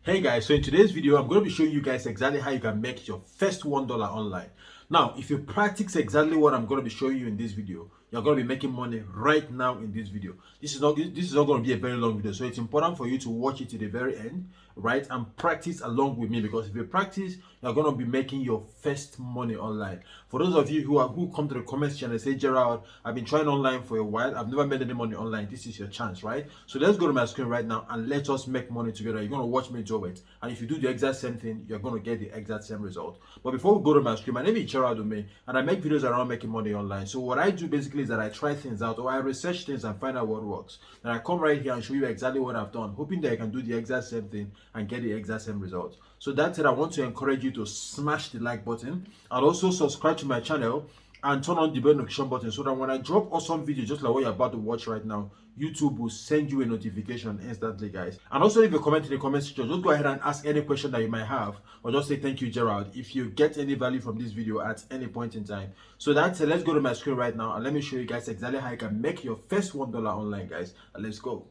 Hey guys, so in today's video, I'm going to be showing you guys exactly how you can make your first $1 online. Now, if you practice exactly what I'm going to be showing you in this video, you're going to be making money right now in this video. This is not going to be a very long video, so it's important for you to watch it to the very end, right? And practice along with me, because if you practice, you're going to be making your first money online. For those of you who come to the comments section and say, Gerald, I've been trying online for a while, I've never made any money online. This is your chance, right? So let's go to my screen right now and let us make money together. You're going to watch me do it, and if you do the exact same thing, you're going to get the exact same result. But before we go to my screen, my name is Gerald Umeh, and I make videos around making money online. So what I do basically is that I try things out, or I research things and find out what works. Then I come right here and show you exactly what I've done, hoping that I can do the exact same thing and get the exact same result. So that's it. I want to encourage you to smash the like button and also subscribe to my channel and turn on the bell notification button, so that when I drop awesome videos just like what you're about to watch right now, YouTube will send you a notification instantly, guys. And also leave a comment in the comment section. Just go ahead and ask any question that you might have, or just say thank you, Gerald, if you get any value from this video at any point in time. So that's it. Let's go to my screen right now and let me show you guys exactly how you can make your first $1 online, guys. And let's go.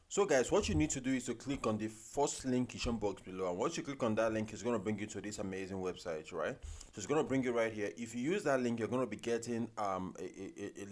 So guys, what you need to do is to click on the first link in box below, and once you click on that link, it's going to bring you to this amazing website, right? So it's going to bring you right here. If you use that link, you're going to be getting a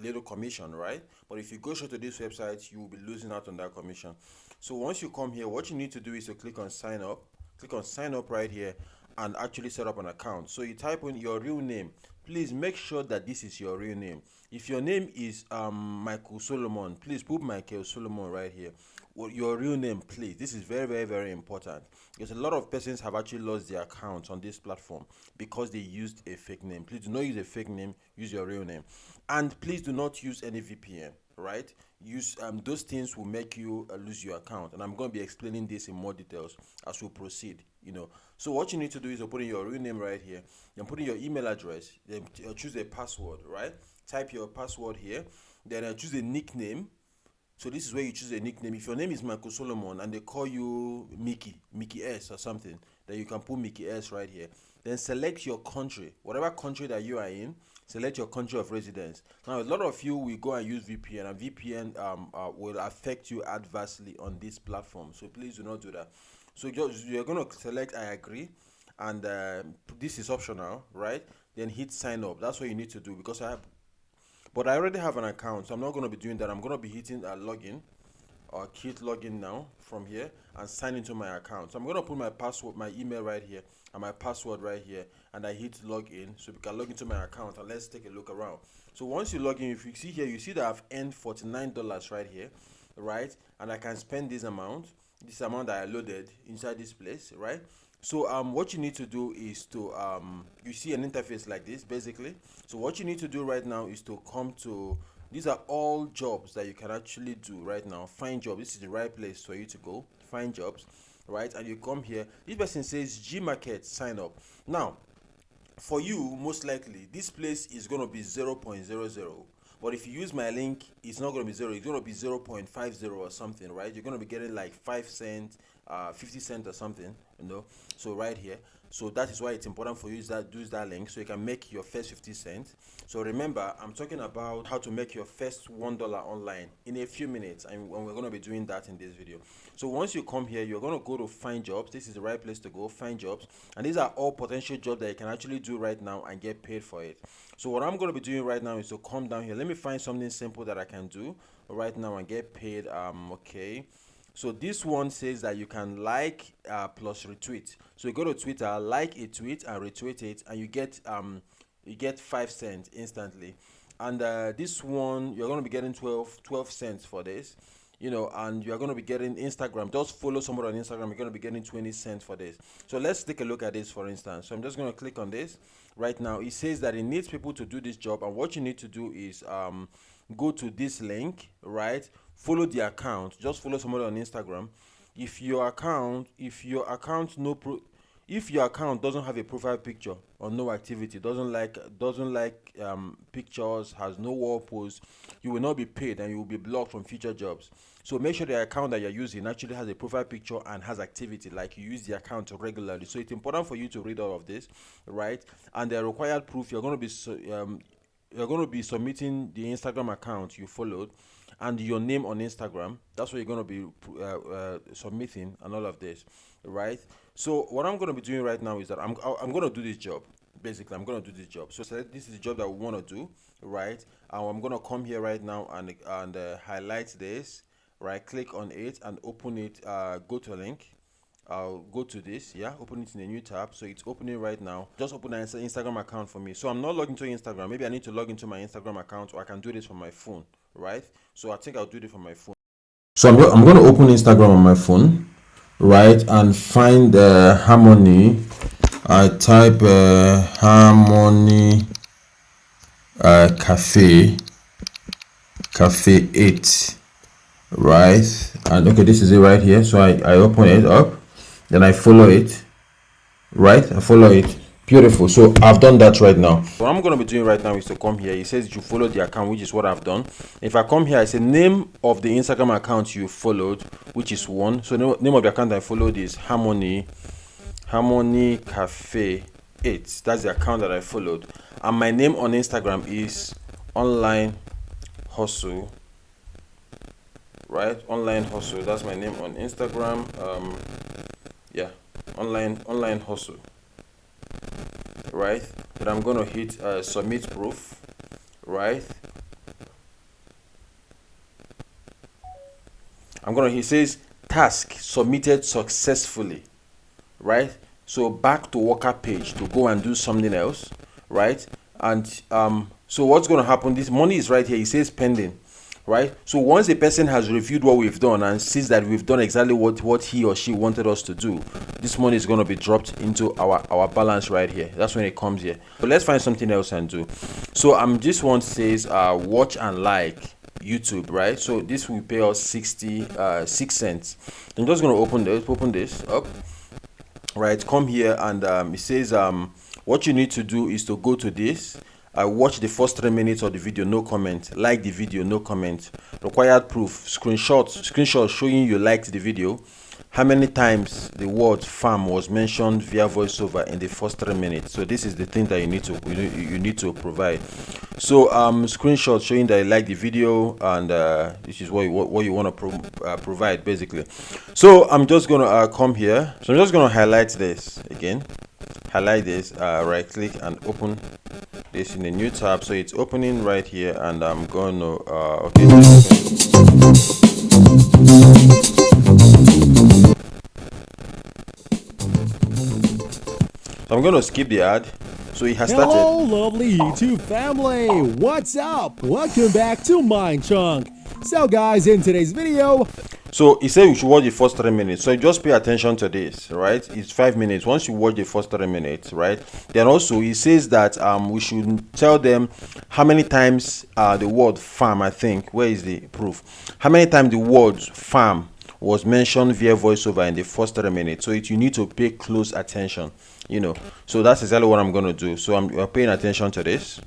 little commission, right? But if you go straight to this website, you will be losing out on that commission. So once you come here, what you need to do is to click on sign up. Click on sign up right here and actually set up an account. So you type in your real name. Please make sure that this is your real name. If your name is Michael Solomon, please put Michael Solomon right here. Well, your real name, please. This is very, very, very important, because a lot of persons have actually lost their accounts on this platform because they used a fake name. Please do not use a fake name. Use your real name, and please do not use any VPN. Right? Use those things will make you lose your account, and I'm going to be explaining this in more details as we proceed. So what you need to do is to put in your real name right here, then put in your email address, then choose a password, right? Type your password here, then choose a nickname. So this is where you choose a nickname. If your name is Michael Solomon and they call you Mickey S or something, then you can put Mickey S right here. Then select your country, whatever country that you are in. Select your country of residence. Now, a lot of you will go and use VPN, and VPN will affect you adversely on this platform. So please do not do that. So you're going to select I agree, and this is optional, right? Then hit sign up. That's what you need to do, because I already have an account, so I'm not going to be doing that. I'm going to be hitting login, or hit login now from here and sign into my account. So I'm going to put my password, my email right here, and my password right here, and I hit login so we can log into my account, and let's take a look around. So once you log in, if you see here, you see that I've earned $49 right here, right? And I can spend this amount that I loaded inside this place, right? So what you need to do is to you see an interface like this basically. So what you need to do right now is to come to, these are all jobs that you can actually do right now. Find job. This is the right place for you to go. Find jobs, right? And you come here. This person says G Market sign up. Now, for you, most likely this place is going to be 0.00, but if you use my link, it's not going to be 0, it's going to be 0.50 or something, right? You're going to be getting like 5 cents, 50 cents or something, so right here. So that is why it's important for you use that link, so you can make your first 50 cents. So remember, I'm talking about how to make your first $1 online in a few minutes, and we're going to be doing that in this video. So once you come here, you're going to go to find jobs. This is the right place to go, find jobs, and these are all potential jobs that you can actually do right now and get paid for it. So what I'm going to be doing right now is to come down here. Let me find something simple that I can do right now and get paid. Okay. So this one says that you can like plus retweet. So you go to Twitter, like a tweet and retweet it, and you get 5 cents instantly. And this one, you're going to be getting 12 cents for this, and you're going to be getting Instagram. Just follow someone on Instagram, you're going to be getting 20 cents for this. So let's take a look at this, for instance. So I'm just going to click on this right now. It says that it needs people to do this job, and what you need to do is go to this link, right? Follow the account. Just follow somebody on Instagram. If your account doesn't have a profile picture or no activity, doesn't like pictures, has no wall posts, you will not be paid and you will be blocked from future jobs. So make sure the account that you're using actually has a profile picture and has activity, like you use the account regularly. So it's important for you to read all of this, right? And the required proof, you're going to be submitting the Instagram account you followed and your name on Instagram. That's what you're going to be submitting, and all of this. right? So what I'm going to be doing right now is that I'm going to do this job. Basically, I'm going to do this job. So select, this is the job that we want to do, right? And I'm going to come here right now and highlight this, right? Click on it and open it. Go to a link. I'll go to this, yeah, open it in a new tab. So it's opening right now. Just open an Instagram account for me. So I'm not logged into Instagram. Maybe I need to log into my Instagram account, or I can do this from my phone, right? So I think I'll do it from my phone. So I'm going to open Instagram on my phone, right, and find Harmony. I type Harmony Cafe 8, right, and okay, this is it right here. So I open it up, then I follow it, right, I follow it. Beautiful. So I've done that right now. What I'm going to be doing right now is to come here. It says you follow the account, which is what I've done. If I come here, I say name of the Instagram account you followed, which is one. So name of the account I followed is Harmony Cafe 8. That's the account that I followed. And my name on Instagram is Online Hustle, right? Online Hustle. That's my name on Instagram. Yeah, Online Hustle, right? But I'm gonna hit submit proof, right? He says task submitted successfully, right? So back to worker page to go and do something else, right? And so what's going to happen, this money is right here, it says pending, right? So once a person has reviewed what we've done and sees that we've done exactly what he or she wanted us to do, this money is going to be dropped into our balance right here. That's when it comes here. But let's find something else and do. So this one says watch and like YouTube, right? So this will pay us 66 cents. I'm just going to open this up, right? Come here and it says what you need to do is to go to this. Watch the first 3 minutes of the video, no comment. Like the video, no comment. Required proof, screenshot showing you liked the video. How many times the word farm was mentioned via voiceover in the first 3 minutes. So this is the thing that you need to provide. So screenshot showing that you like the video, and this is what you want to provide basically. So I'm just gonna come here. So I'm just gonna highlight this again. Highlight this, right click and open this in a new tab. So it's opening right here, and I'm gonna okay. So I'm gonna skip the ad. So it has started. Hello, lovely YouTube family. What's up? Welcome back to Mind Chunk. So, guys, in today's video, so he said we should watch the first 3 minutes. So just pay attention to this, right? It's 5 minutes. Once you watch the first 3 minutes, right? Then also he says that we should tell them how many times the word farm, I think, where is the proof? How many times the word farm was mentioned via voiceover in the first 3 minutes. So you need to pay close attention, you know. So that's exactly what I'm gonna do. So I'm paying attention to this.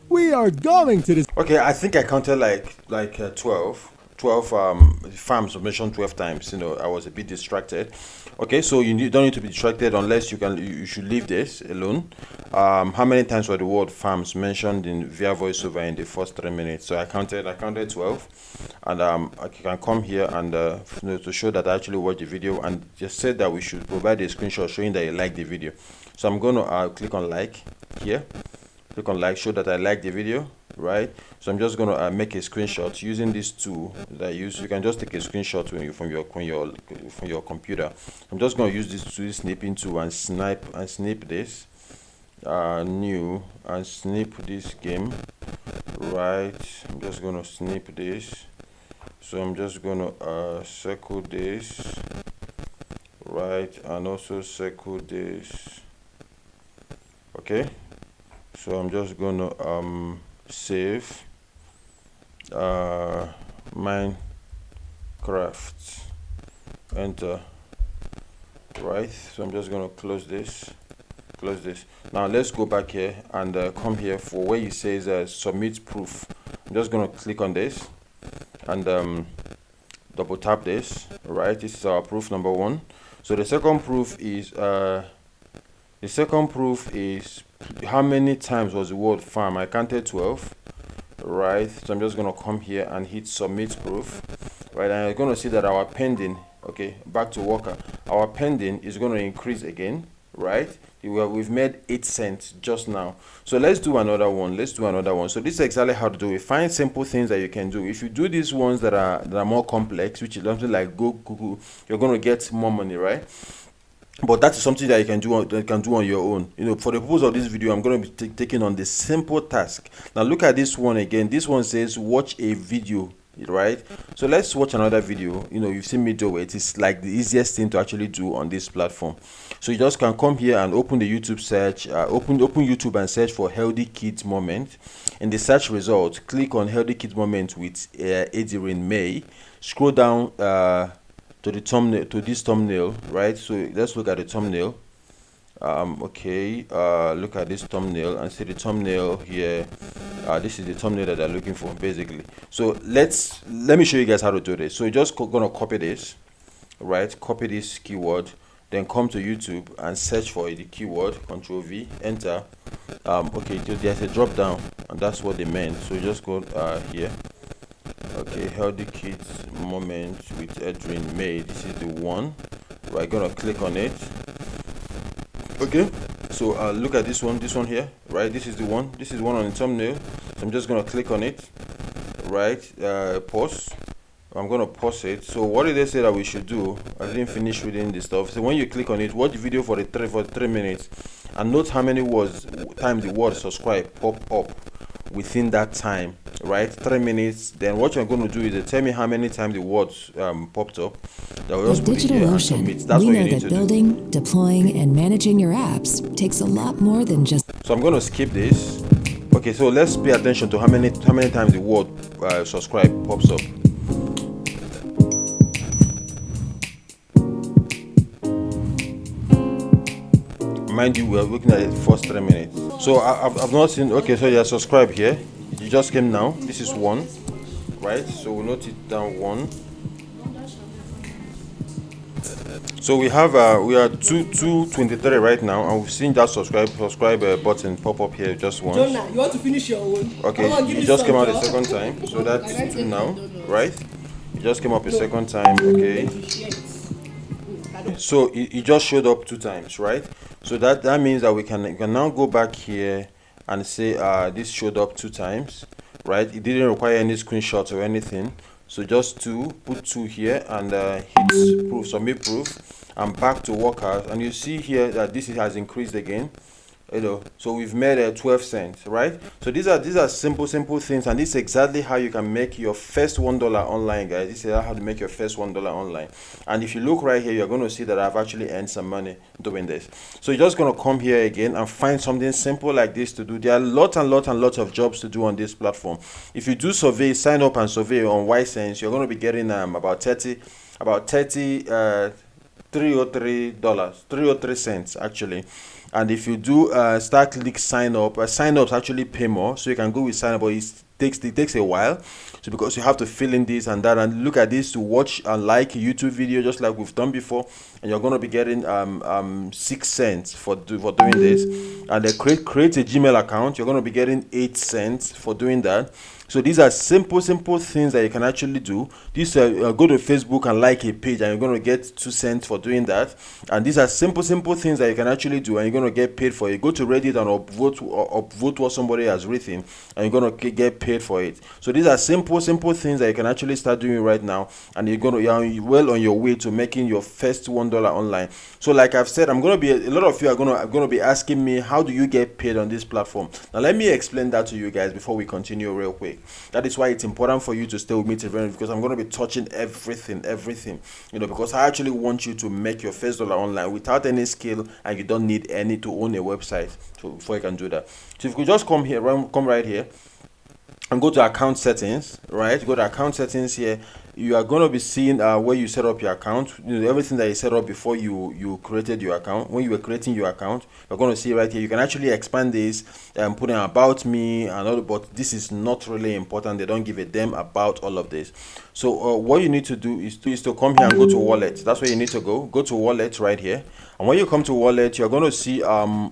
we are going to this. Okay, I think I counted like 12 farms were mentioned 12 times. You know, I was a bit distracted. Okay, so don't need to be distracted unless you should leave this alone. How many times were the word farms mentioned in via voiceover in the first 3 minutes? So I counted 12, and I can come here and to show that I actually watched the video, and just said that we should provide a screenshot showing that you like the video. So I'm going to click on like here. Click on like, show that I like the video, right? So I'm just going to make a screenshot using this tool that I use. You can just take a screenshot from your computer. I'm just going to use this snipping tool and snip this new and snip this game, right? I'm just going to snip this. So I'm just going to circle this, right, and also circle this. Okay, so I'm just gonna save Minecraft, enter, right? So I'm just gonna close this. Now let's go back here and come here for where it says submit proof. I'm just gonna click on this and double tap this, right? This is our proof number 1. So the second proof is how many times was the word farm. I counted 12, right? So I'm just going to come here and hit submit proof, right? And you're going to see that our pending Okay, back to worker. Our pending is going to increase again, right? We've made 8 cents just now. So let's do another one. So this is exactly how to do it. Find simple things that you can do. If you do these ones that are more complex, which is something like go, you're going to get more money, right? But that is something that you can do on your own. For the purpose of this video, I'm going to be taking on the simple task. Now look at this one again. This one says watch a video, right? So let's watch another video. You've seen me do it. It's like the easiest thing to actually do on this platform. So you just can come here and open the YouTube search, open YouTube and search for healthy kids moment. In the search result, click on healthy kids moment with Adrian May. Scroll down to the thumbnail, to this thumbnail, right? So let's look at the thumbnail. Okay, look at this thumbnail and see the thumbnail here. This is the thumbnail that they're looking for, basically. So let me show you guys how to do this. So you're just gonna copy this, right? Copy this keyword, then come to YouTube and search for the keyword. Control V, enter. Okay, there's a drop down, and that's what they meant. So just go here. Okay, healthy kids moment with Adrian May. This is the one. We're gonna click on it. Okay, so look at this one here, right? This is the one. This is one on the thumbnail. So I'm just gonna click on it, right? Pause. I'm gonna pause it. So what did they say that we should do? I didn't finish reading this stuff. So when you click on it, watch the video for 3 minutes, and note how many times the word subscribe pop up within that time, right? 3 minutes. Then what you're going to do is tell me how many times the words popped up. That will just With put it here and DigitalOcean, submit. That's we what you know need that to do. building, deploying, and managing your apps takes a lot more than just. So I'm going to skip this. Okay, so let's pay attention to how many times the word subscribe pops up. Mind you, we're looking at it first 3 minutes. So I've not seen. Okay, so you're subscribed here. You just came now. This is 1, right? So we'll note it down 1. So we are 223 right now, and we've seen that subscribe button pop up here just once. Jonah, you want to finish your own? Okay, it just came out a second time, so that's 2 now, right? It just came up a second time. Okay. So it just showed up 2 times, right? So that means that we can now go back here and say this showed up 2 times, right? It didn't require any screenshots or anything. So just put 2 here and hit proof, submit proof, and back to workers. And you see here that this has increased again. So we've made 12 cents, right? So these are simple things, and this is exactly how you can make your first $1 online, guys. This is how to make your first $1 online. And if you look right here, you're going to see that I've actually earned some money doing this. So you're just going to come here again and find something simple like this to do. There are lots of jobs to do on this platform. If you do sign up and survey on YSense, you're going to be getting about 303 cents actually. And if you do start click sign ups actually pay more, so you can go with sign up, but it takes a while, so because you have to fill in this and that, and look at this to watch and like a YouTube video just like we've done before, and you're going to be getting 6 cents for doing this. And then create a Gmail account, you're going to be getting 8 cents for doing that. So these are simple things that you can actually do. This go to Facebook and like a page, and you're going to get 2 cents for doing that. And these are simple things that you can actually do, and you're going to get paid for it. Go to Reddit and upvote what somebody has written, and you're going to get paid for it. So these are simple things that you can actually start doing right now, and you're well on your way to making your first $1 online. So like I've said, a lot of you are going to be asking me, how do you get paid on this platform? Now let me explain that to you guys before we continue real quick. That is why it's important for you to stay with me till the end, because I'm going to be touching everything, because I actually want you to make your first $1 online without any skill, and you don't need any to own a website before you can do that. So if you could just come right here and go to account settings, right? Go to account settings here. You are going to be seeing where you set up your account, everything that you set up before you created your account. When you were creating your account, you're going to see right here, you can actually expand this and put in about me and all, but this is not really important. They don't give a damn about all of this. So what you need to do is to come here and go to wallet. That's where you need to go to wallet right here. And when you come to wallet, you're going to see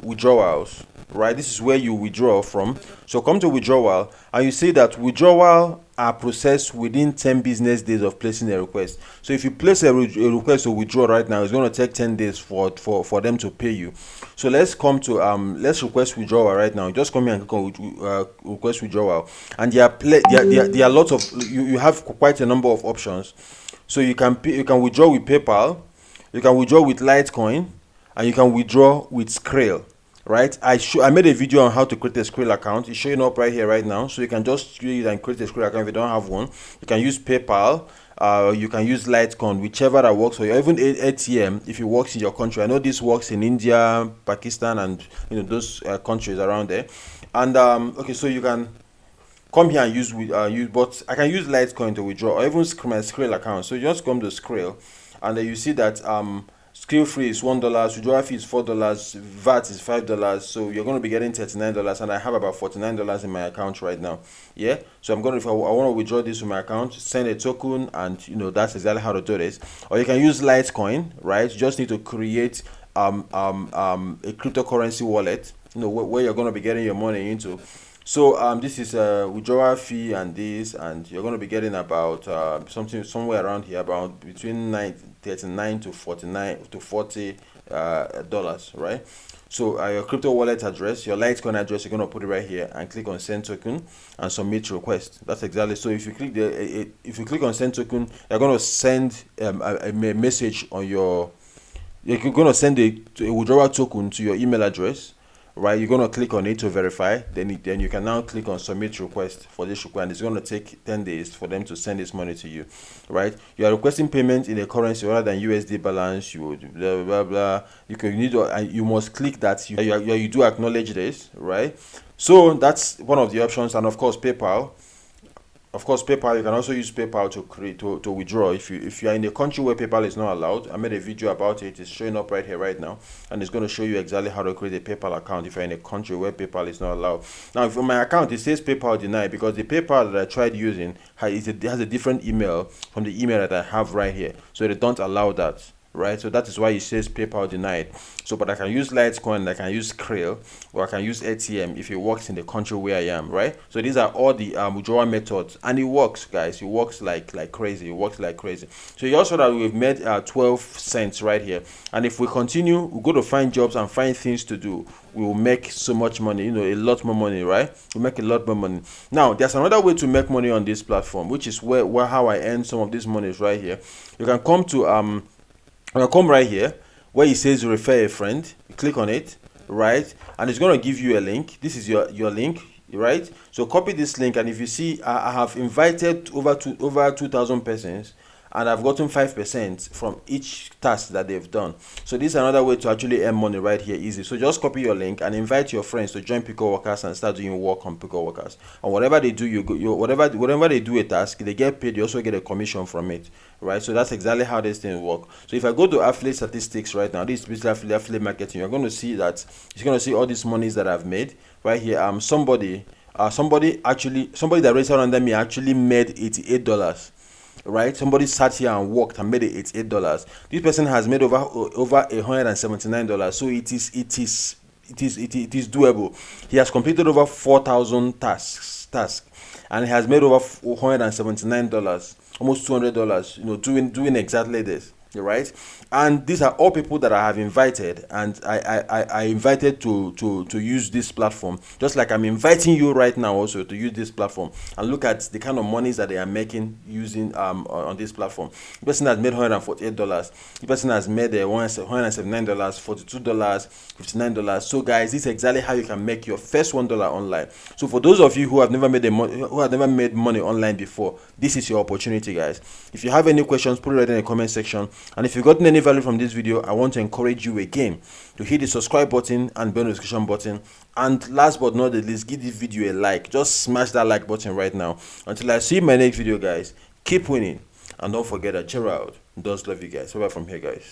withdrawals, right? This is where you withdraw from. So come to withdrawal, and you see that withdrawal are processed within 10 business days of placing a request. So if you place a request to withdraw right now, it's going to take 10 days for them to pay you. So let's come to let's request withdrawal right now. Just come here and click on request withdrawal, and there are lots of you have quite a number of options. So you can withdraw with PayPal, you can withdraw with Litecoin, and you can withdraw with Skrill. Right, I made a video on how to create a Skrill account. It's showing up right here right now, so you can just use it and create a Skrill account if you don't have one. You can use PayPal, you can use Litecoin, whichever that works for you. Even ATM if it works in your country. I know this works in India, Pakistan, and those countries around there. And okay, so you can come here and use but I can use Litecoin to withdraw, or even my Skrill account. So you just come to Skrill, and then you see that Skrill free is $1, withdrawal fee is $4, VAT is $5, so you're going to be getting $39, and I have about $49 in my account right now. Yeah, so if I want to withdraw this from my account, send a token, and that's exactly how to do this. Or you can use Litecoin, right? You just need to create a cryptocurrency wallet, where you're going to be getting your money into. So this is a withdrawal fee and this, and you're going to be getting about somewhere around here, about between $39 to $40 dollars, right? So your crypto wallet address, your Litecoin address, you're going to put it right here and click on send token and submit request. That's exactly. So if you click on send token, you're going to send a message on your. You're going to send a withdrawal token to your email address. Right, you're going to click on it to verify, then you can now click on submit request for this request, and it's going to take 10 days for them to send this money to you. Right, you are requesting payment in a currency rather than USD balance, you blah blah blah. You must click that you do acknowledge this, right? So that's one of the options. And of course PayPal, you can also use PayPal to withdraw if you are in a country where PayPal is not allowed. I made a video about it. It's showing up right here right now, and it's going to show you exactly how to create a PayPal account if you're in a country where PayPal is not allowed. Now, if on my account it says PayPal denied, because the PayPal that I tried using has a different email from the email that I have right here, so they don't allow that. Right, so that is why it says PayPal denied. So, but I can use Litecoin, I can use Skrill, or I can use ATM if it works in the country where I am. Right, so these are all the withdrawal methods, and it works, guys. It works like crazy. It works like crazy. So you also that we've made 12 cents right here, and if we continue, we go to find jobs and find things to do, we will make so much money. A lot more money, right? We make a lot more money. Now, there's another way to make money on this platform, which is where how I earn some of this money is right here. You can come to come right here where it says refer a friend. You click on it, right, and it's going to give you a link. This is your link, right? So copy this link, and if you see, I have invited over 2,000 persons, and I've gotten 5% from each task that they've done. So this is another way to actually earn money right here, easy. So just copy your link and invite your friends to join Pico Workers and start doing work on Pico Workers. And whatever they do, whatever they do a task, they get paid. You also get a commission from it, right? So that's exactly how this thing work. So if I go to affiliate statistics right now, this is basically affiliate marketing. You're going to see that you're going to see all these monies that I've made right here. Somebody that raised under me actually made $88. Right, somebody sat here and worked and made it $88. This person has made over $179. So it is doable. He has completed over 4,000 tasks, and he has made over $179, almost $200. Doing exactly this. Right, and these are all people that I have invited, and I invited to use this platform, just like I'm inviting you right now also to use this platform. And look at the kind of monies that they are making using on this platform. The person has made $148. The person has made $179, $42, $59. So guys, this is exactly how you can make your first $1 online. So for those of you who have never made money online before, this is your opportunity, guys. If you have any questions, put it right in the comment section. And if you've gotten any value from this video, I want to encourage you again to hit the subscribe button and bell notification button. And last but not the least, give this video a like. Just smash that like button right now. Until I see my next video, guys, keep winning. And don't forget that Gerald does love you guys. Bye-bye from here, guys.